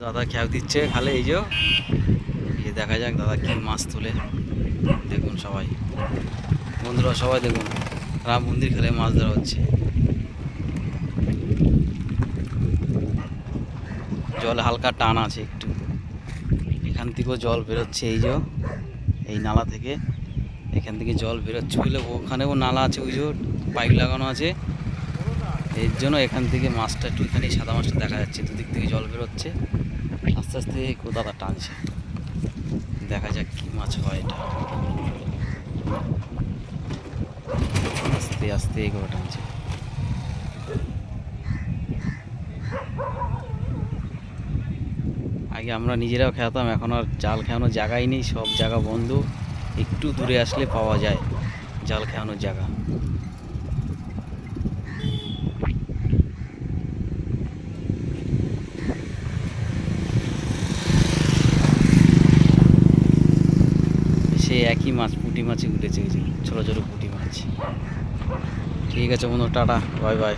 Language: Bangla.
দাদা খেয়াল দিচ্ছে খালে, এই যে দেখা যাক দাদা কি মাছ তোলে। দেখুন সবাই, বন্ধুরা সবাই দেখুন, রাম মন্দির খেলে মাছ ধরা হচ্ছে। জল হালকা টান আছে একটু, এখান থেকেও জল বেরোচ্ছে, এই যে এই নালা থেকে, এখান থেকে জল বেরোচ্ছে, বুঝলে ওখানেও নালা আছে, ওই যে পাইপ লাগানো আছে, এর জন্য এখান থেকে মাছটা একটু, এখানে সাদা মাছটা দেখা যাচ্ছে, দুদিক থেকে জল বেরোচ্ছে, আস্তে আস্তে দাদা টানছে। দেখা যাক কি মাছ হয় এটা, আস্তে আস্তে করে টানছে। আগে আমরা নিজেরাও খেতাম, এখন আর জাল খেয়ানোর জায়গাই নেই, সব জায়গা বন্ধ, একটু দূরে আসলে পাওয়া যায় জাল খেয়ানোর জায়গা। সেই একই মাছ, পুঁটি মাছই উঠেছে, এই যে ছোটো ছোটো পুঁটি মাছ। ঠিক আছে বন্ধু, টাটা, বাই বাই।